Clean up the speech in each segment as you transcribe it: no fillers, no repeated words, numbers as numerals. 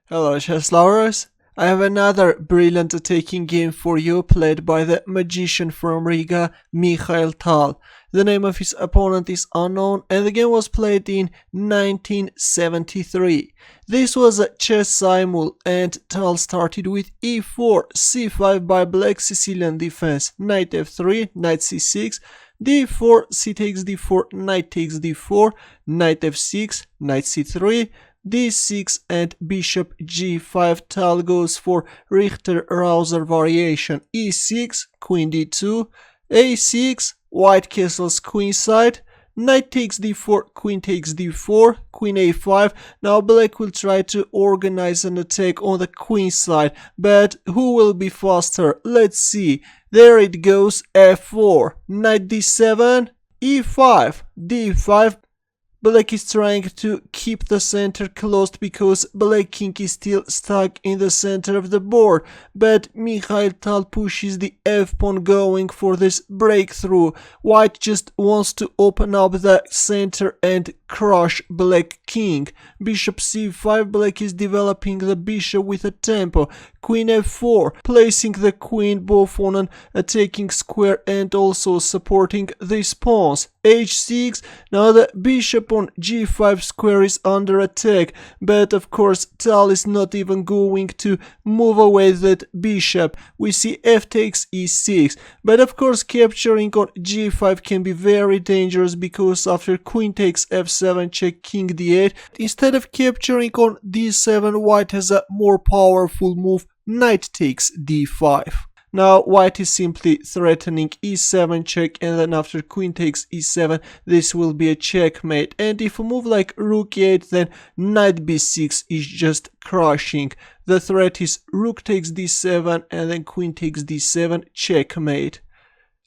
Hello chess lovers, I have another brilliant attacking game for you played by the magician from Riga, Mikhail Tal. The name of his opponent is unknown and the game was played in 1973. This was a chess simul and Tal started with e4, c5 by black Sicilian defense, knight f3, knight c6, d4, c takes d4, knight takes d4, knight f6, knight c3, d6 and bishop g5. Tal goes for Richter-Rauzer variation, e6, queen d2, a6, white castles queenside, knight takes d4, queen takes d4, queen a5. Now black will try to organize an attack on the queen side, but who will be faster? Let's see. There it goes, f4, knight d7, e5, d5. Black is trying to keep the center closed because black king is still stuck in the center of the board, but Mikhail Tal pushes the f-pawn going for this breakthrough. White just wants to open up the center and crush black king. Bishop c5, black is developing the bishop with a tempo. Queen f4, placing the queen both on an attacking square and also supporting these pawns. h6, now the bishop on g5 square is under attack, but of course Tal is not even going to move away that bishop. We see f takes e6, but of course capturing on g5 can be very dangerous because after queen takes f7 check king d8, instead of capturing on d7, white has a more powerful move, knight takes d5. Now white is simply threatening e7 check, and then after queen takes e7 this will be a checkmate, and if a move like rook e8 then knight b6 is just crushing. The threat is rook takes d7 and then queen takes d7, checkmate.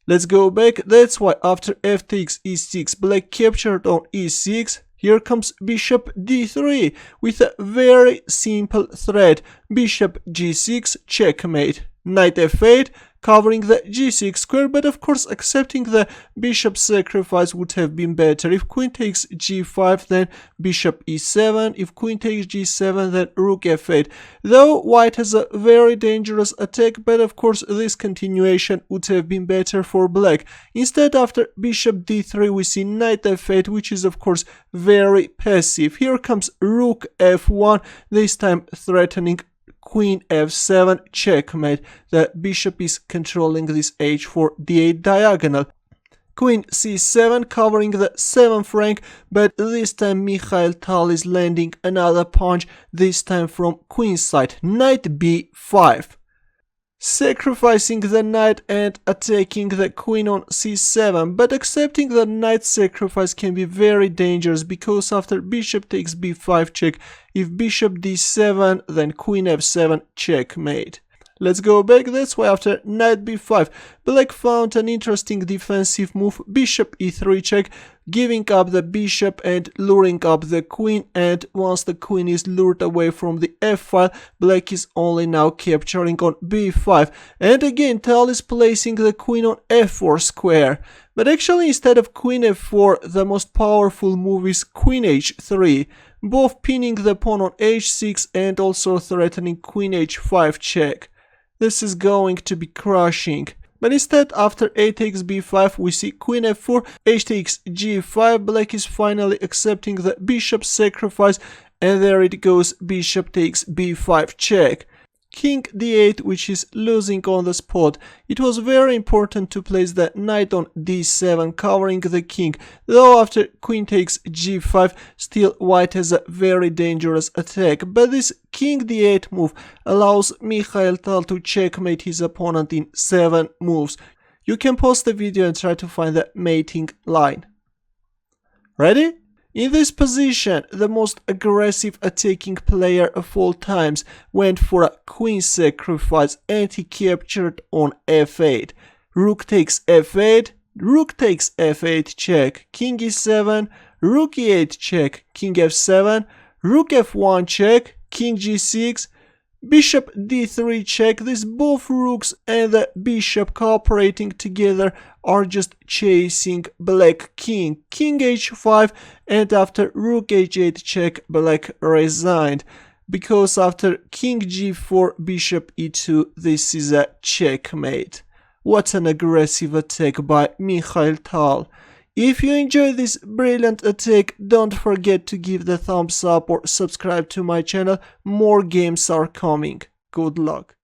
Let's go back. That's why after f takes e6 black captured on e6. Here comes bishop d3 with a very simple threat, bishop g6, checkmate. Knight f8, covering the g6 square, but of course accepting the bishop sacrifice would have been better. If queen takes g5 then bishop e7, if queen takes g7 then rook f8. Though white has a very dangerous attack, but of course this continuation would have been better for black. Instead after bishop d3 we see knight f8, which is of course very passive. Here comes rook f1, this time threatening queen f7, checkmate. The bishop is controlling this h4 d8 diagonal. Queen c7 covering the 7th rank, but this time Mikhail Tal is landing another punch, this time from queen side, knight b5. Sacrificing the knight and attacking the queen on c7, but accepting the knight sacrifice can be very dangerous because after bishop takes b5 check, if bishop d7 then queen f7, checkmate. Let's go back. That's why after knight b5 black found an interesting defensive move, bishop e3 check, giving up the bishop and luring up the queen, and once the queen is lured away from the f-file, black is only now capturing on b5, and again Tal is placing the queen on f4 square. But actually instead of queen f4 the most powerful move is queen h3, both pinning the pawn on h6 and also threatening queen h5 check. This is going to be crushing. But instead, after a takes b5, we see queen f4, h takes g5, black is finally accepting the bishop sacrifice, and there it goes, bishop takes b5 check. King d8, which is losing on the spot. It was very important to place the knight on d7, covering the king, though after queen takes g5, still white has a very dangerous attack, but this king d8 move allows Mikhail Tal to checkmate his opponent in 7 moves. You can pause the video and try to find the mating line. Ready? In this position, the most aggressive attacking player of all times went for a queen sacrifice and he captured on f8. Rook takes f8, rook takes f8 check, king e7, rook e8 check, king f7, rook f1 check, king g6, bishop d3 check. These both rooks and the bishop cooperating together are just chasing black king. King h5, and after rook h8 check, black resigned. because after king g4, bishop e2, this is a checkmate. What an aggressive attack by Mikhail Tal. If you enjoyed this brilliant attack, don't forget to give the thumbs up or subscribe to my channel. More games are coming. Good luck.